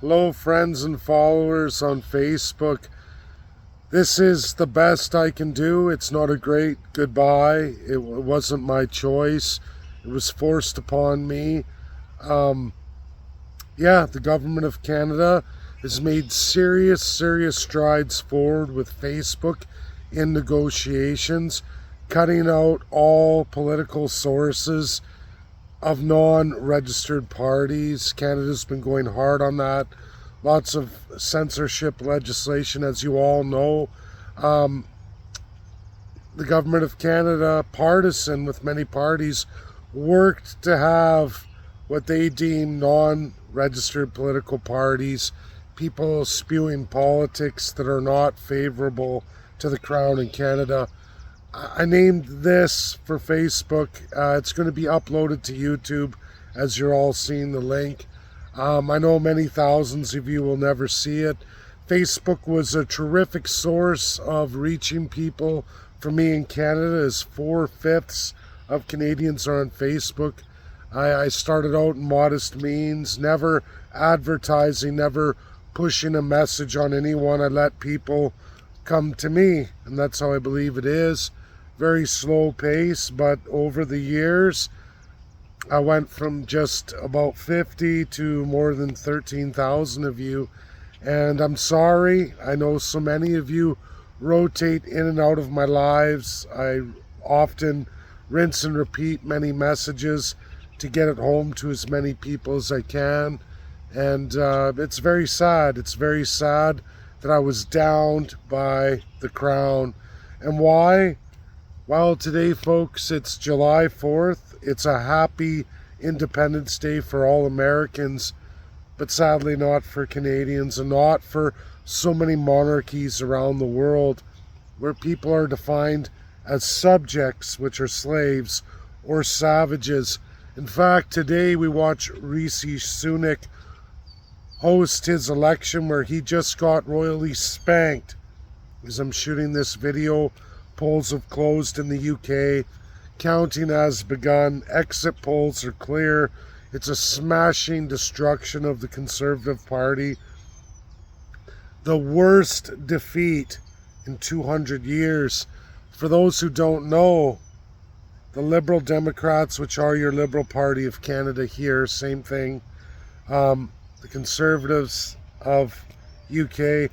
Hello, friends and followers on Facebook. This is the best I can do. It's not a great goodbye. It wasn't my choice. It was forced upon me. Um, the government of Canada has made serious strides forward with Facebook in negotiations, cutting out all political sources of non-registered parties. Canada's been going hard on that. Lots of censorship legislation, as you all know. Um, the government of Canada, partisan with many parties, worked to have what they deem non-registered political parties, people spewing politics that are not favorable to the Crown in Canada. I named this for Facebook. It's going to be uploaded to YouTube, as you're all seeing the link. I know many thousands of you will never see it. Facebook was a terrific source of reaching people for me in Canada, as 4/5 of Canadians are on Facebook. I started out in modest means, never advertising, never pushing a message on anyone. I let people come to me, and that's how I believe it is. Very slow pace, but over the years, I went from just about 50 to more than 13,000 of you. And I'm sorry, I know so many of you rotate in and out of my lives. I often rinse and repeat many messages to get it home to as many people as I can. And it's very sad. It's very sad that I was downed by the Crown. And why? Well, today, folks, it's July 4th. It's a happy Independence Day for all Americans, but sadly not for Canadians, and not for so many monarchies around the world where people are defined as subjects, which are slaves, or savages. In fact, today we watch Rishi Sunak host his election, where he just got royally spanked. As I'm shooting this video, polls have closed in the UK. Counting has begun. Exit polls are clear. It's a smashing destruction of the Conservative Party. The worst defeat in 200 years. For those who don't know, the Liberal Democrats, which are your Liberal Party of Canada here, same thing. The Conservatives of UK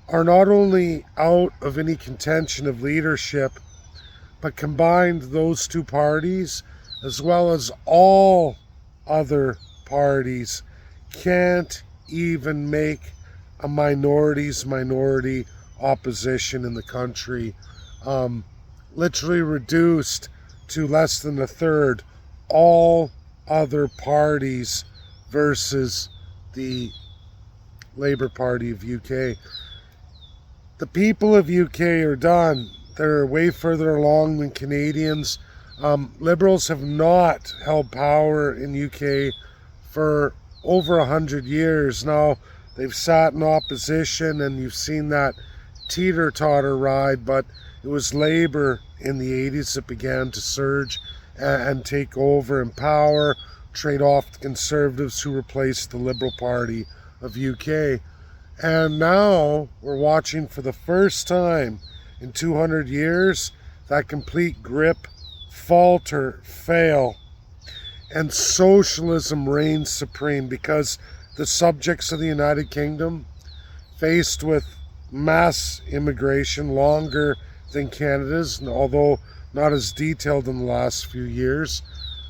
are not only out of any contention of leadership, but combined those two parties, as well as all other parties, can't even make a minority's minority opposition in the country. Literally reduced to less than a third. All other parties versus the Labour Party of UK. The people of UK are done. They're way further along than Canadians. Liberals have not held power in UK for over 100 years. Now, they've sat in opposition, and you've seen that teeter-totter ride, but it was Labour in the 80s that began to surge and take over in power, trade off the Conservatives, who replaced the Liberal Party of UK. And now we're watching for the first time in 200 years that complete grip falter, fail, and socialism reigns supreme, because the subjects of the United Kingdom, faced with mass immigration longer than Canada's, although not as detailed in the last few years,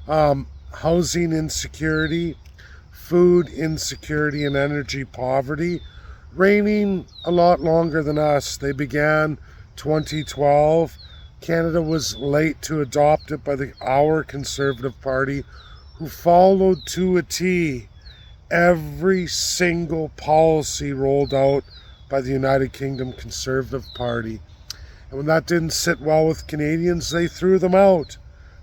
housing insecurity, food insecurity, and energy poverty, reigning a lot longer than us. They began 2012. Canada was late to adopt it by our Conservative Party, who followed to a T every single policy rolled out by the United Kingdom Conservative Party. And when that didn't sit well with Canadians, they threw them out.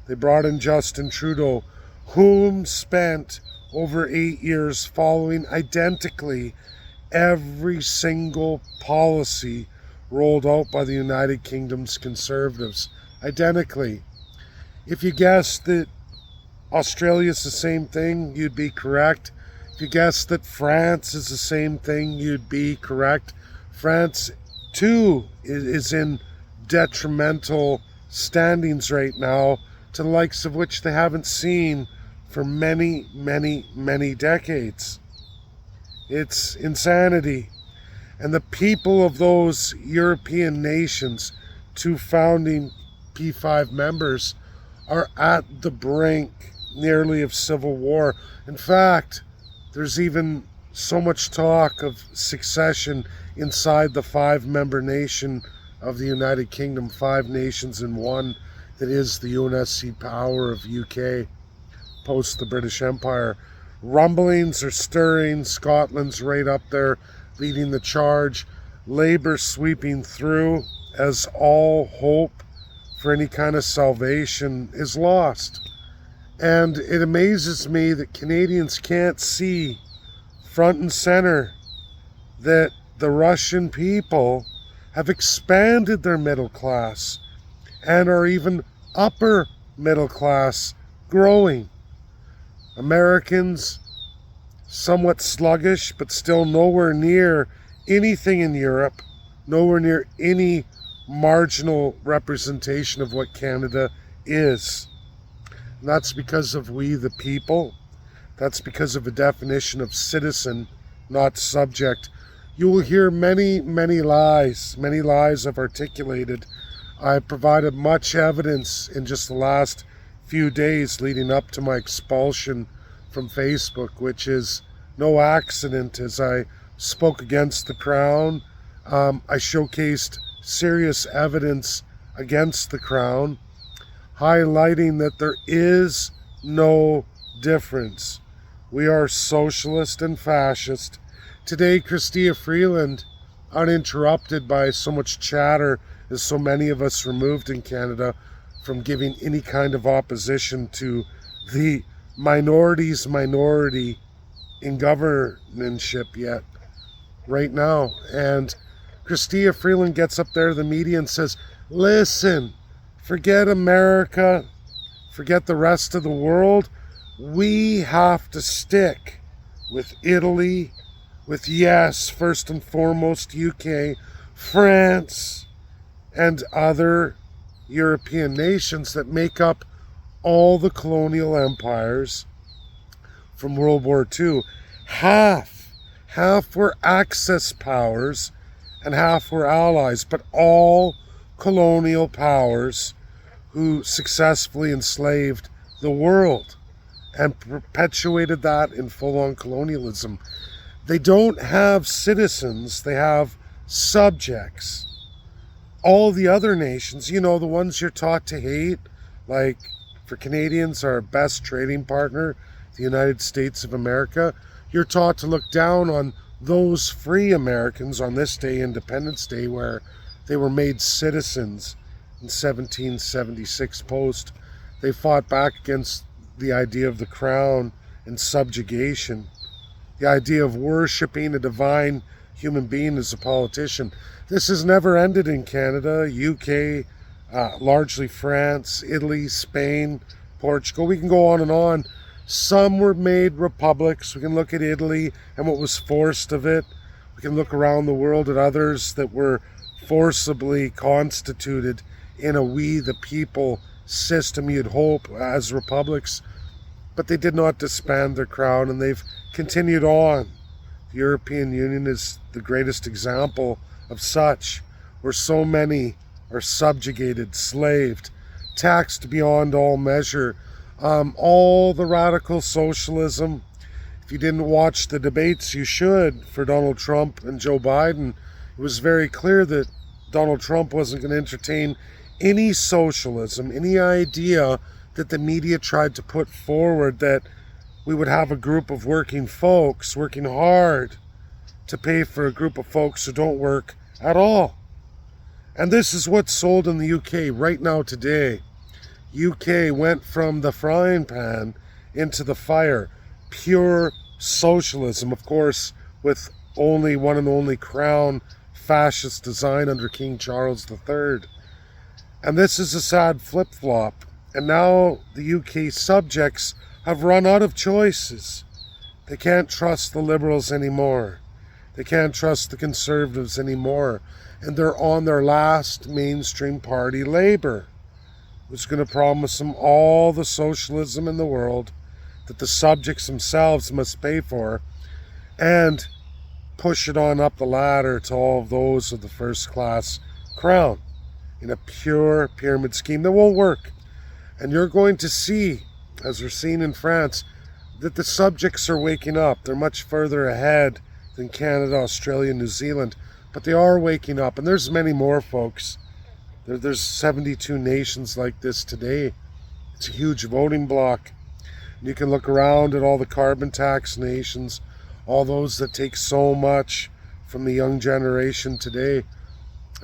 They brought in Justin Trudeau, whom spent over 8 years following identically every single policy rolled out by the United Kingdom's Conservatives. Identically. If you guessed that Australia's the same thing, you'd be correct. If If you guessed that France is the same thing, you'd be correct. France, too, is in detrimental standings right now, to the likes of which they haven't seen for many, many, many decades. It's insanity. And the people of those European nations, 2 founding P5 members, are at the brink nearly of civil war. In fact, there's even so much talk of succession inside the 5-member nation of the United Kingdom, 5 nations in one, that is the UNSC power of UK post the British Empire. Rumblings are stirring. Scotland's right up there leading the charge. Labour sweeping through as all hope for any kind of salvation is lost. And it amazes me that Canadians can't see front and center that the Russian people have expanded their middle class and are even upper middle class growing. Americans, somewhat sluggish, but still nowhere near anything in Europe, nowhere near any marginal representation of what Canada is. And that's because of we the people. That's because of a definition of citizen, not subject. You will hear many, many lies. Many lies I've articulated. I provided much evidence in just the last few days leading up to my expulsion from Facebook, which is no accident. As I spoke against the Crown, I showcased serious evidence against the Crown, highlighting that there is no difference. We are socialist and fascist. Today, Chrystia Freeland, uninterrupted by so much chatter as so many of us removed in Canada from giving any kind of opposition to the minority's minority in governorship yet, right now. And Chrystia Freeland gets up there to the media and says, listen, forget America, forget the rest of the world. We have to stick with Italy, with, yes, first and foremost, UK, France, and other European nations that make up all the colonial empires from World War II. Half were Axis powers and half were allies, but all colonial powers who successfully enslaved the world and perpetuated that in full-on colonialism. They don't have citizens, they have subjects. All the other nations, you know, the ones you're taught to hate, like for Canadians, our best trading partner, the United States of America, you're taught to look down on those free Americans on this day, Independence Day, where they were made citizens in 1776 post. They fought back against the idea of the crown and subjugation, the idea of worshiping a divine human being as a politician. This has never ended in Canada, UK, largely France, Italy, Spain, Portugal. We can go on and on. Some were made republics. We can look at Italy and what was forced of it. We can look around the world at others that were forcibly constituted in a we the people system, you'd hope, as republics. But they did not disband their crown, and they've continued on. The European Union is the greatest example of such, where so many are subjugated, slaved, taxed beyond all measure. All the radical socialism, if you didn't watch the debates, you should, for Donald Trump and Joe Biden. It was very clear that Donald Trump wasn't going to entertain any socialism, any idea that the media tried to put forward, that we would have a group of working folks working hard to pay for a group of folks who don't work at all. And this is what's sold in the UK right now today. UK went from the frying pan into the fire. Pure socialism, of course, with only one and only crown fascist design under King Charles III. And this is a sad flip-flop. And now the UK subjects have run out of choices. They can't trust the liberals anymore. They can't trust the conservatives anymore. And they're on their last mainstream party, Labour, who's going to promise them all the socialism in the world that the subjects themselves must pay for, and push it on up the ladder to all of those of the first class crown in a pure pyramid scheme that won't work. And you're going to see, as we're seeing in France, that the subjects are waking up. They're much further ahead than Canada, Australia, New Zealand, but they are waking up. And there's many more, folks. There's 72 nations like this today. It's a huge voting bloc. You can look around at all the carbon tax nations, all those that take so much from the young generation today.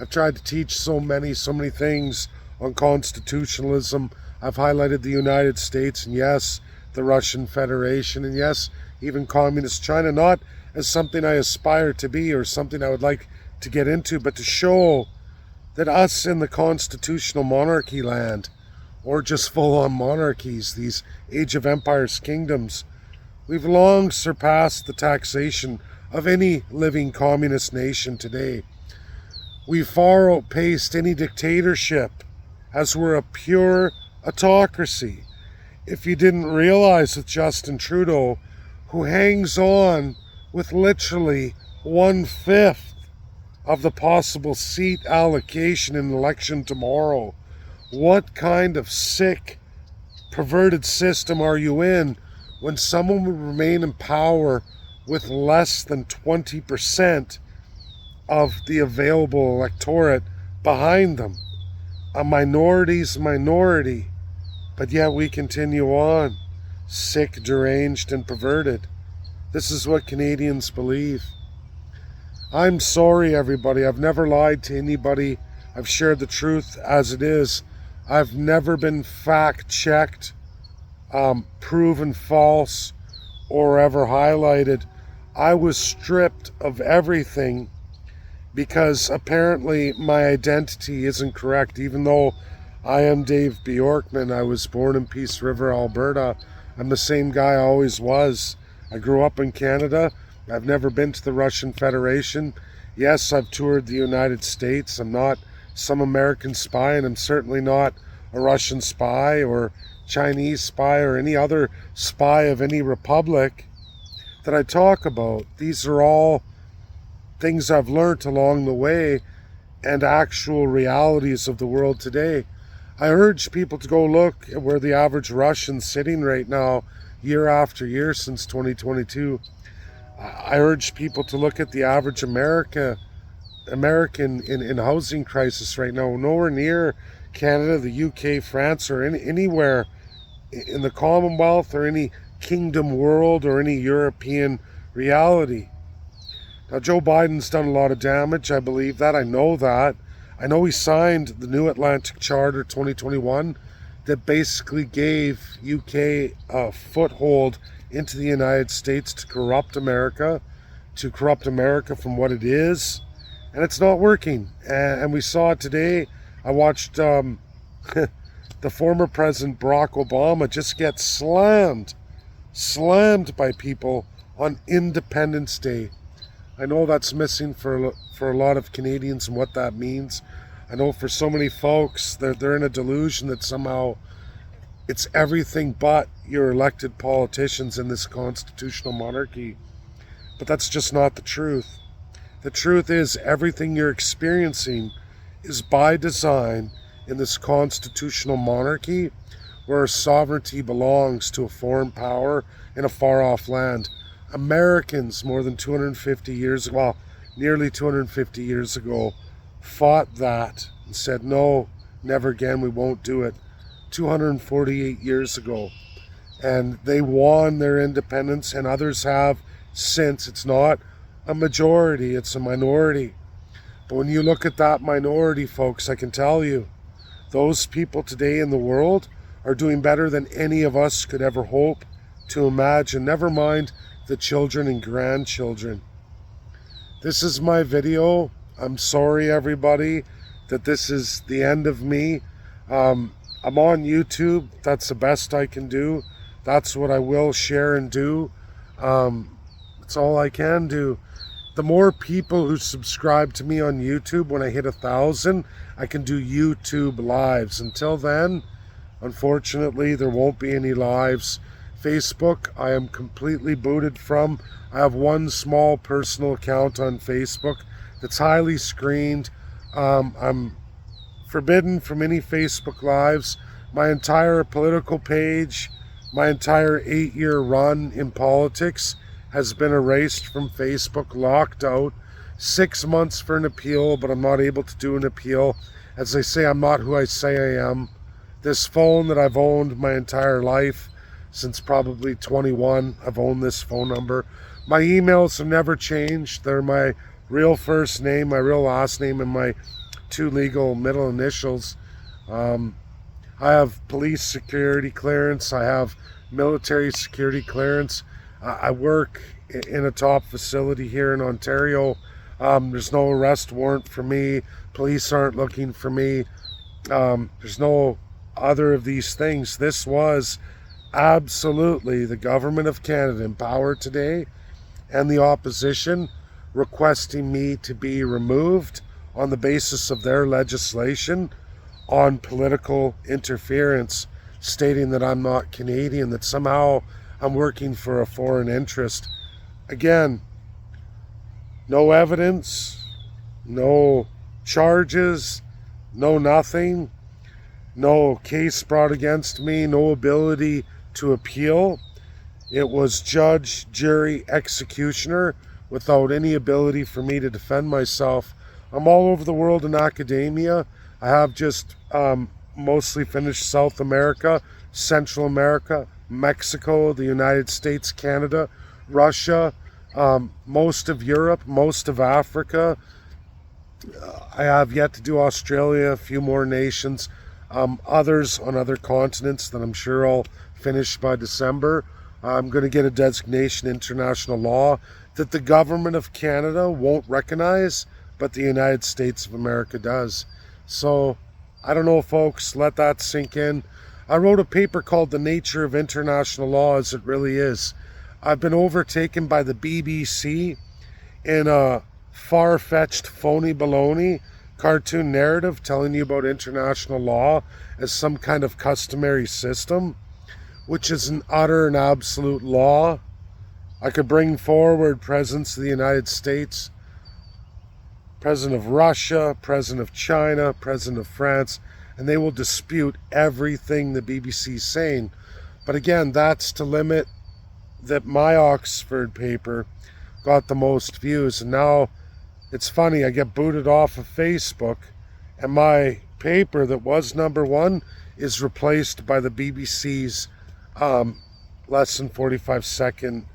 I've tried to teach so many things on constitutionalism. I've highlighted the United States, and yes, the Russian Federation, and yes, even communist China, not as something I aspire to be or something I would like to get into, but to show that us in the constitutional monarchy land, or just full-on monarchies, these age of empires kingdoms, we've long surpassed the taxation of any living communist nation today. We've far outpaced any dictatorship, as we're a pure autocracy. If you didn't realize with Justin Trudeau, who hangs on with literally 1/5 of the possible seat allocation in an election tomorrow, what kind of sick, perverted system are you in when someone would remain in power with less than 20% of the available electorate behind them? A minority's minority, but yet we continue on, sick, deranged, and perverted. This is what Canadians believe. I'm sorry, everybody. I've never lied to anybody. I've shared the truth as it is. I've never been fact-checked, proven false, or ever highlighted. I was stripped of everything because apparently my identity isn't correct. Even though I am Dave Bjorkman, I was born in Peace River, Alberta. I'm the same guy I always was. I grew up in Canada. I've never been to the Russian Federation. Yes, I've toured the United States. I'm not some American spy, and I'm certainly not a Russian spy or Chinese spy or any other spy of any republic that I talk about. These are all things I've learned along the way and actual realities of the world today. I urge people to go look at where the average Russian's sitting right now, year after year since 2022. I urge people to look at the average American in housing crisis right now, nowhere near Canada, the UK, France, or anywhere in the Commonwealth or any kingdom world or any European reality. Now, Joe Biden's done a lot of damage. I believe that. I know that. I know he signed the New Atlantic Charter 2021 that basically gave UK a foothold into the United States to corrupt America from what it is. And it's not working. And we saw it today. I watched the former President Barack Obama just get slammed by people on Independence Day. I know that's missing for a lot of Canadians and what that means. I know for so many folks, they're in a delusion that somehow it's everything but your elected politicians in this constitutional monarchy. But that's just not the truth. The truth is everything you're experiencing is by design in this constitutional monarchy where sovereignty belongs to a foreign power in a far-off land. Americans more than 250 years, well, nearly 250 years ago, fought that and said, no, never again, we won't do it. 248 years ago. And they won their independence, and others have since. It's not a majority, it's a minority. But when you look at that minority, folks, I can tell you, those people today in the world are doing better than any of us could ever hope to imagine, never mind the children and grandchildren. This is my video. I'm sorry, everybody, that this is the end of me. I'm on YouTube. That's the best I can do. That's what I will share and do. It's all I can do. The more people who subscribe to me on YouTube, when I hit 1,000, I can do YouTube lives. Until then, unfortunately, there won't be any lives. Facebook, I am completely booted from. I have one small personal account on Facebook that's highly screened. I'm forbidden from any Facebook lives. My entire political page, my entire 8-year run in politics has been erased from Facebook, locked out. 6 months for an appeal, but I'm not able to do an appeal. As they say, I'm not who I say I am. This phone that I've owned my entire life, since probably 21, I've owned this phone number. My emails have never changed. They're my real first name, my real last name, and my 2 legal middle initials. I have police security clearance. I have military security clearance. I work in a top facility here in Ontario. There's no arrest warrant for me. Police aren't looking for me. There's no other of these things. This was absolutely the government of Canada in power today, and the opposition requesting me to be removed on the basis of their legislation on political interference, stating that I'm not Canadian, that somehow I'm working for a foreign interest. Again, no evidence, no charges, no nothing, no case brought against me, no ability to appeal. It was judge, jury, executioner without any ability for me to defend myself. I'm all over the world in academia. I have just mostly finished South America, Central America, Mexico, the United States, Canada, Russia, most of Europe, most of Africa. I have yet to do Australia, a few more nations, others on other continents that I'm sure I'll finish by December. I'm going to get a designation, international law, that the government of Canada won't recognize, but the United States of America does. So, I don't know, folks, let that sink in. I wrote a paper called The Nature of International Law as It Really Is. I've been overtaken by the BBC in a far-fetched, phony baloney cartoon narrative telling you about international law as some kind of customary system, which is an utter and absolute law. I could bring forward presidents of the United States, president of Russia, president of China, president of France, and they will dispute everything the BBC is saying. But again, that's to limit that my Oxford paper got the most views. And now it's funny, I get booted off of Facebook, and my paper that was #1 is replaced by the BBC's less than 45-second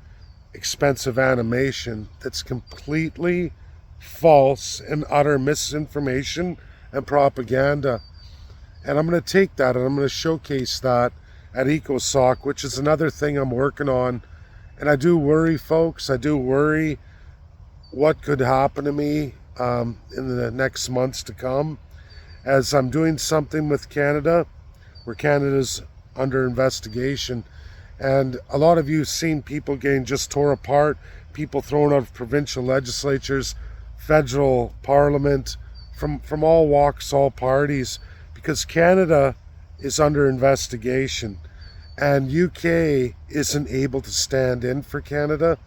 expensive animation that's completely false and utter misinformation and propaganda. And I'm going to take that and I'm going to showcase that at EcoSoc, which is another thing I'm working on. And I do worry, folks, I do worry what could happen to me in the next months to come, as I'm doing something with Canada, where Canada's under investigation. And a lot of you have seen people getting just tore apart, people thrown out of provincial legislatures, federal parliament, from all walks, all parties, because Canada is under investigation. And UK isn't able to stand in for Canada.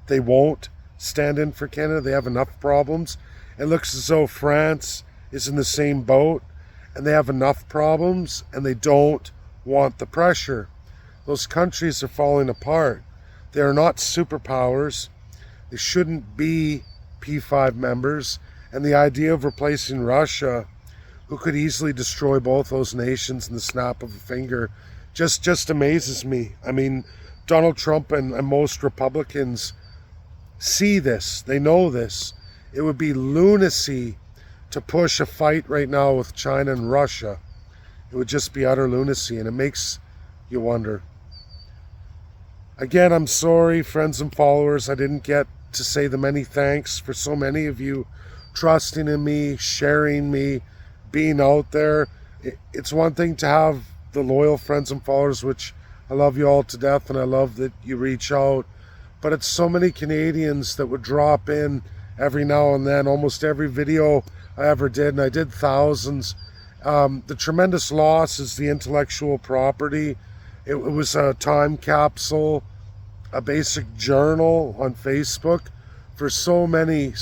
They won't stand in for Canada. They have enough problems. It looks as though France is in the same boat, and they have enough problems, and they don't want the pressure. Those countries are falling apart. They are not superpowers. They shouldn't be P5 members. And the idea of replacing Russia, who could easily destroy both those nations in the snap of a finger, just amazes me. I mean, Donald Trump and most Republicans see this. They know this. It would be lunacy to push a fight right now with China and Russia. It would just be utter lunacy, and it makes you wonder. Again, I'm sorry, friends and followers, I didn't get to say the many thanks for so many of you trusting in me, sharing me, being out there. It's one thing to have the loyal friends and followers, which I love you all to death, and I love that you reach out. but it's so many Canadians that would drop in every now and then, almost every video I ever did, and I did thousands. The tremendous loss is the intellectual property. It was a time capsule, a basic journal on Facebook for so many,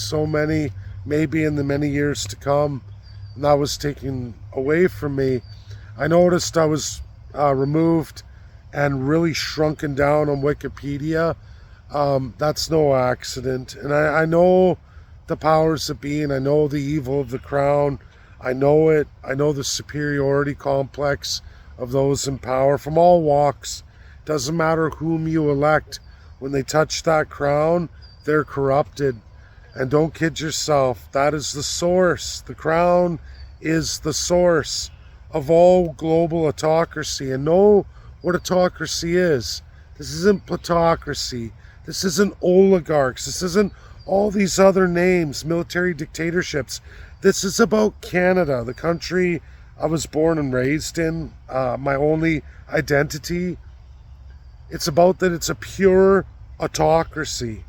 maybe in the many years to come, and that was taken away from me. I noticed I was removed and really shrunken down on Wikipedia. That's no accident. And I know the powers that be, and I know the evil of the crown. I know it. I know the superiority complex of those in power from all walks. Doesn't matter whom you elect. When they touch that crown, they're corrupted. And don't kid yourself. That is the source. The crown is the source of all global autocracy. And know what autocracy is. This isn't plutocracy. This isn't oligarchs. This isn't all these other names, military dictatorships. This is about Canada, the country I was born and raised in, my only identity. It's about that it's a pure autocracy.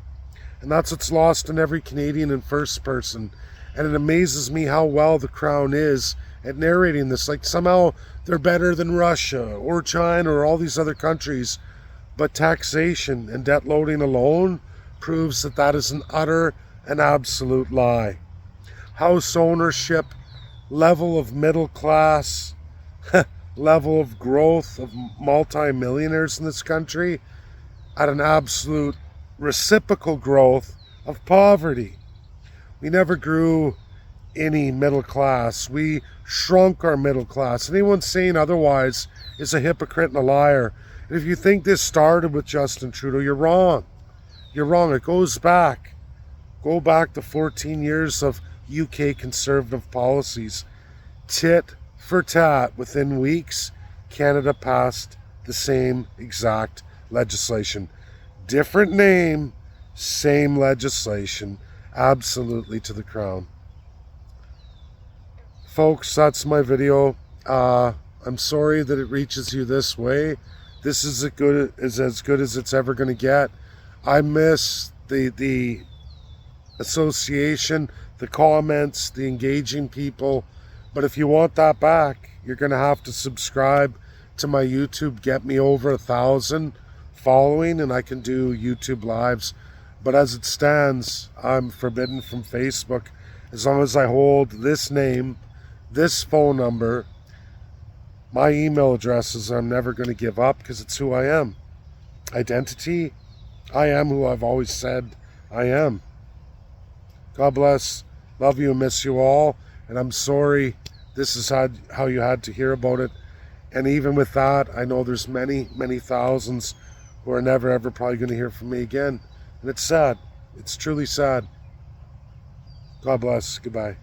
And that's what's lost in every Canadian in first person. And it amazes me how well the crown is at narrating this. Like somehow they're better than Russia or China or all these other countries. But taxation and debt loading alone proves that that is an utter and absolute lie. House ownership, level of middle class, level of growth of multi-millionaires in this country at an absolute reciprocal growth of poverty. We never grew any middle class. We shrunk our middle class. Anyone saying otherwise is a hypocrite and a liar. And if you think this started with Justin Trudeau, you're wrong. You're wrong. It goes back. Go back to 14 years of UK conservative policies. Tit for tat, within weeks, Canada passed the same exact legislation. Different name, same legislation. Absolutely to the crown. Folks, that's my video. I'm sorry that it reaches you this way. This is as good as it's ever going to get. I miss the association, the comments, the engaging people. But if you want that back, you're going to have to subscribe to my YouTube. Get me over 1,000 following, and I can do YouTube lives. But as it stands, I'm forbidden from Facebook. As long as I hold this name, this phone number, my email addresses, I'm never going to give up because it's who I am. Identity, I am who I've always said I am. God bless. Love you and miss you all. And I'm sorry this is how you had to hear about it. And even with that, I know there's many, many thousands who are never, ever probably going to hear from me again. And it's sad. It's truly sad. God bless. Goodbye.